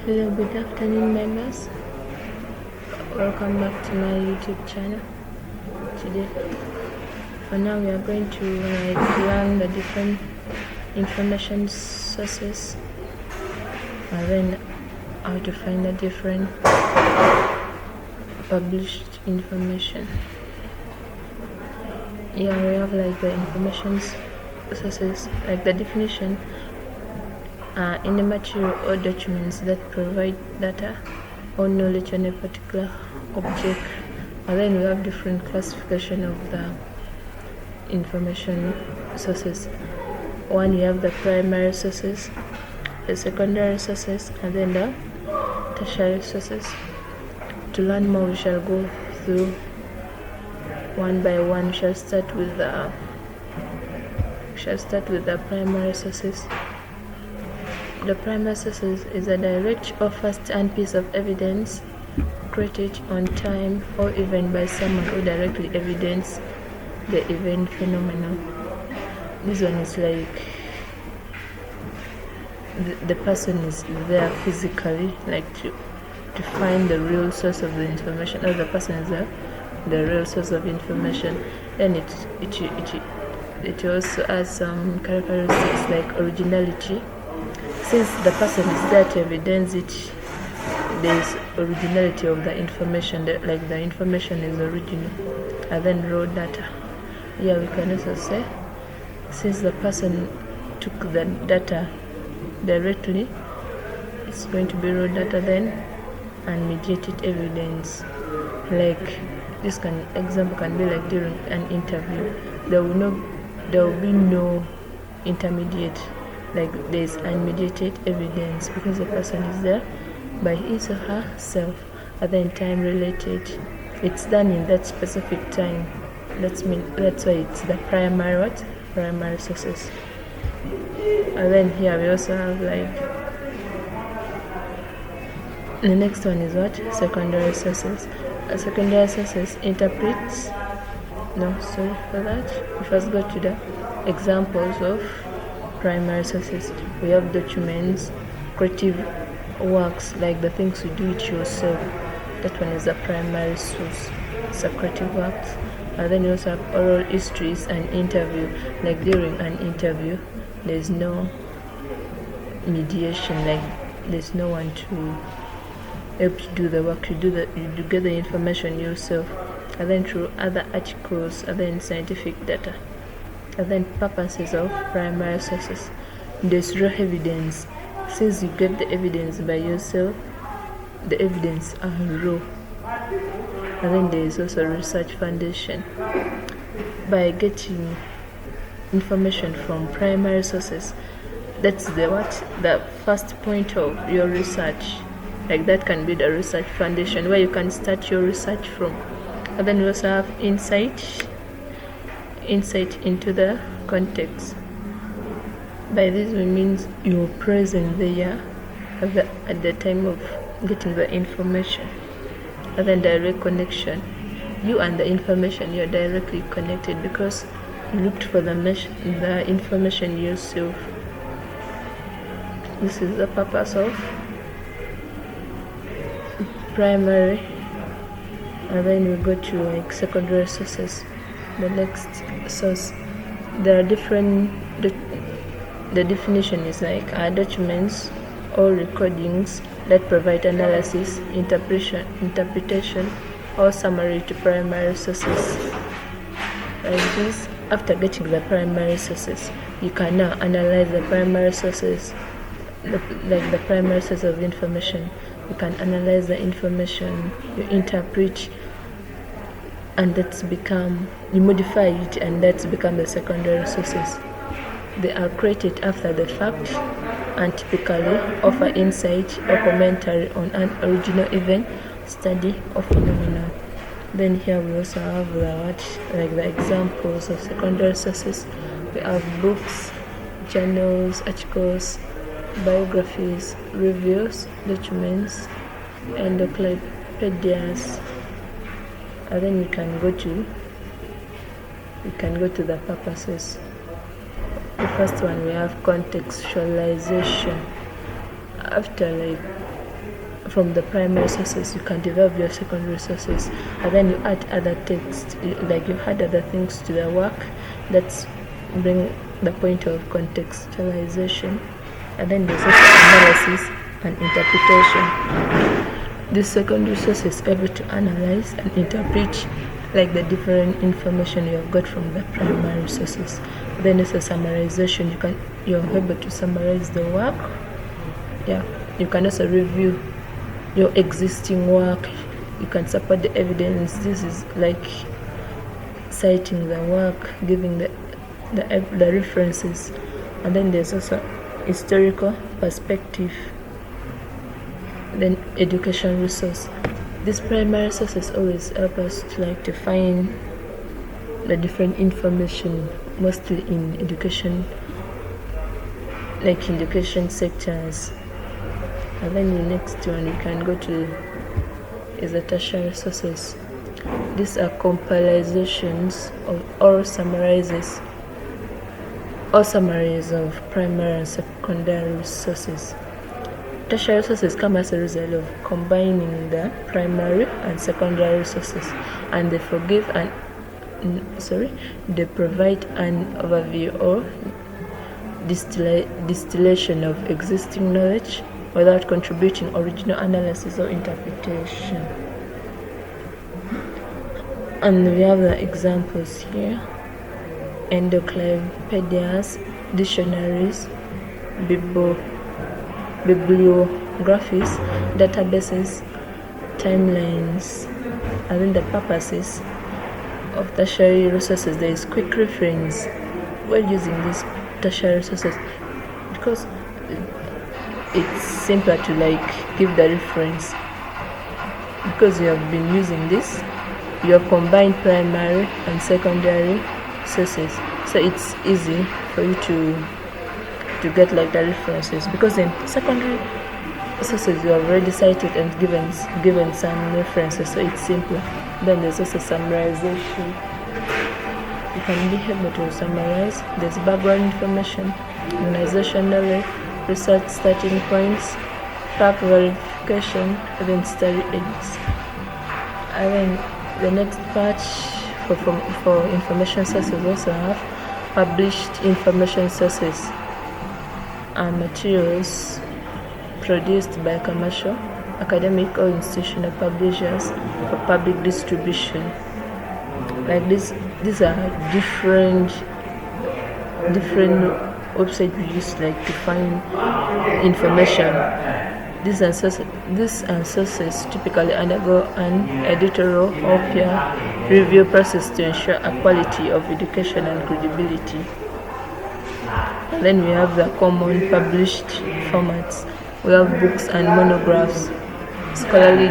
Hello, good afternoon, members. Welcome back to my YouTube channel. Today, for now, we are going to learn the different information sources and then how to find the different published information. Here we have the information sources, the definition. In the material or documents that provide data or knowledge on a particular object, and then we have different classification of the information sources. One, you have the primary sources, the secondary sources, and then the tertiary sources. To learn more, we shall go through one by one. We shall start with the primary sources. The primary sources is a direct or first-hand piece of evidence created on time or event by someone who directly evidence the event phenomenon. This one is the person is there physically, to find the real source of the information, or the person is the real source of information. Then it also has some characteristics like originality. Since the person is there to evidence it, there is originality of the information, the information is original. And then raw data. Here we can also say, since the person took the data directly, it's going to be raw data. Then unmediated evidence. This example can be during an interview. There will be no intermediate. There is unmediated evidence because the person is there by his or herself. And then time related, it's done in that specific time. That's why it's the primary sources. And then here we also have the next one is secondary sources. Secondary sources interprets. No, sorry for that. We first go to the examples of primary sources. We have documents, creative works, the things you do it yourself. That one is a primary source. It's a creative works. And then you also have oral histories and interview. During an interview, there's no mediation. There's no one to help you do the work. You get the information yourself. And then through other articles, and then scientific data. And then purposes of primary sources. There's raw evidence. Since you get the evidence by yourself, the evidence are raw. And then there is also research foundation. By getting information from primary sources, that's the first point of your research. That can be the research foundation where you can start your research from. And then we also have insight into the context. By this we mean you're present there at the time of getting the information. And then direct connection. You and the information, you're directly connected because you looked for the information yourself. This is the purpose of primary. And then we go to secondary sources. The next source, there are different. The definition is documents or recordings that provide analysis, interpretation, or summary to primary sources. This, after getting the primary sources, you can now analyze the primary sources, the primary source of information. You can analyze the information, you interpret, and you modify it, and that's become the secondary sources. They are created after the fact and typically offer insight or commentary on an original event, study, or phenomenon. Then here we also have the examples of secondary sources. We have books, journals, articles, biographies, reviews, documents, encyclopedias. And then we can go to the purposes. The first one, we have contextualization. After from the primary sources, you can develop your secondary sources, and then you add other text, like you add other things to the work. That's bring the point of contextualization. And then there's also analysis and interpretation. This secondary source is able to analyze and interpret like the different information you have got from the primary sources. Then there's a summarization. You're able to summarize the work. You can also review your existing work. You can support the evidence. This is like citing the work, giving the references. And then there's also historical perspective. Then education resource. These primary sources always help us to find the different information, mostly in education, like in education sectors. And then the next one we can go to is the tertiary sources. These are compilations or summaries of primary and secondary sources. Tertiary sources come as a result of combining the primary and secondary sources, and they provide an overview or distillation of existing knowledge without contributing original analysis or interpretation. And we have the examples here: encyclopedias, dictionaries, bibliographies, databases, timelines. And then the purposes of tertiary resources, there is quick reference when using these tertiary resources, because it's simpler to give the reference, because you have been using this, you have combined primary and secondary sources, so it's easy for you to get the references, because in secondary sources you have already cited and given some references, so it's simpler. Then there's also summarization. You can be able to summarize. There's background information, organizational research starting points, fact verification, and then study aids. And then the next part for information sources also have published information sources and materials produced by commercial, academic, or institutional publishers for public distribution. Like these are different websites we use to find information. These sources typically undergo an editorial or peer review process to ensure a quality of education and credibility. Then we have the common published formats. We have books and monographs, scholarly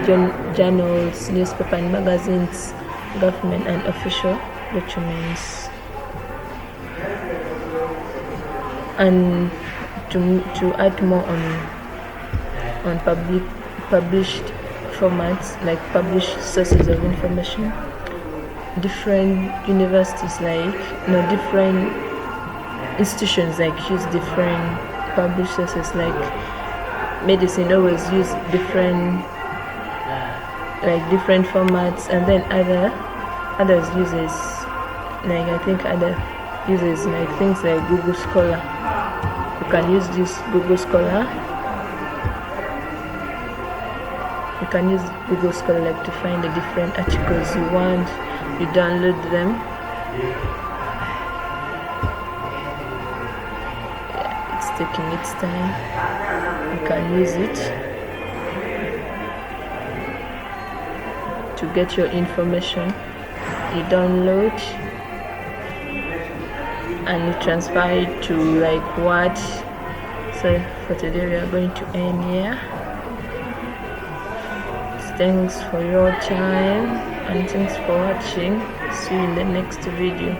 journals, newspaper and magazines, government and official documents. And to add more on published formats, like published sources of information, different universities different institutions use different published sources. Like medicine always use different formats, and then others uses things like Google Scholar. You can use this Google Scholar. You can use Google Scholar to find the different articles you want. You download them. It's taking its time. You can use it to get your information. You download and you transfer it to Word. So for today we are going to end here. Thanks for your time and thanks for watching. See you in the next video.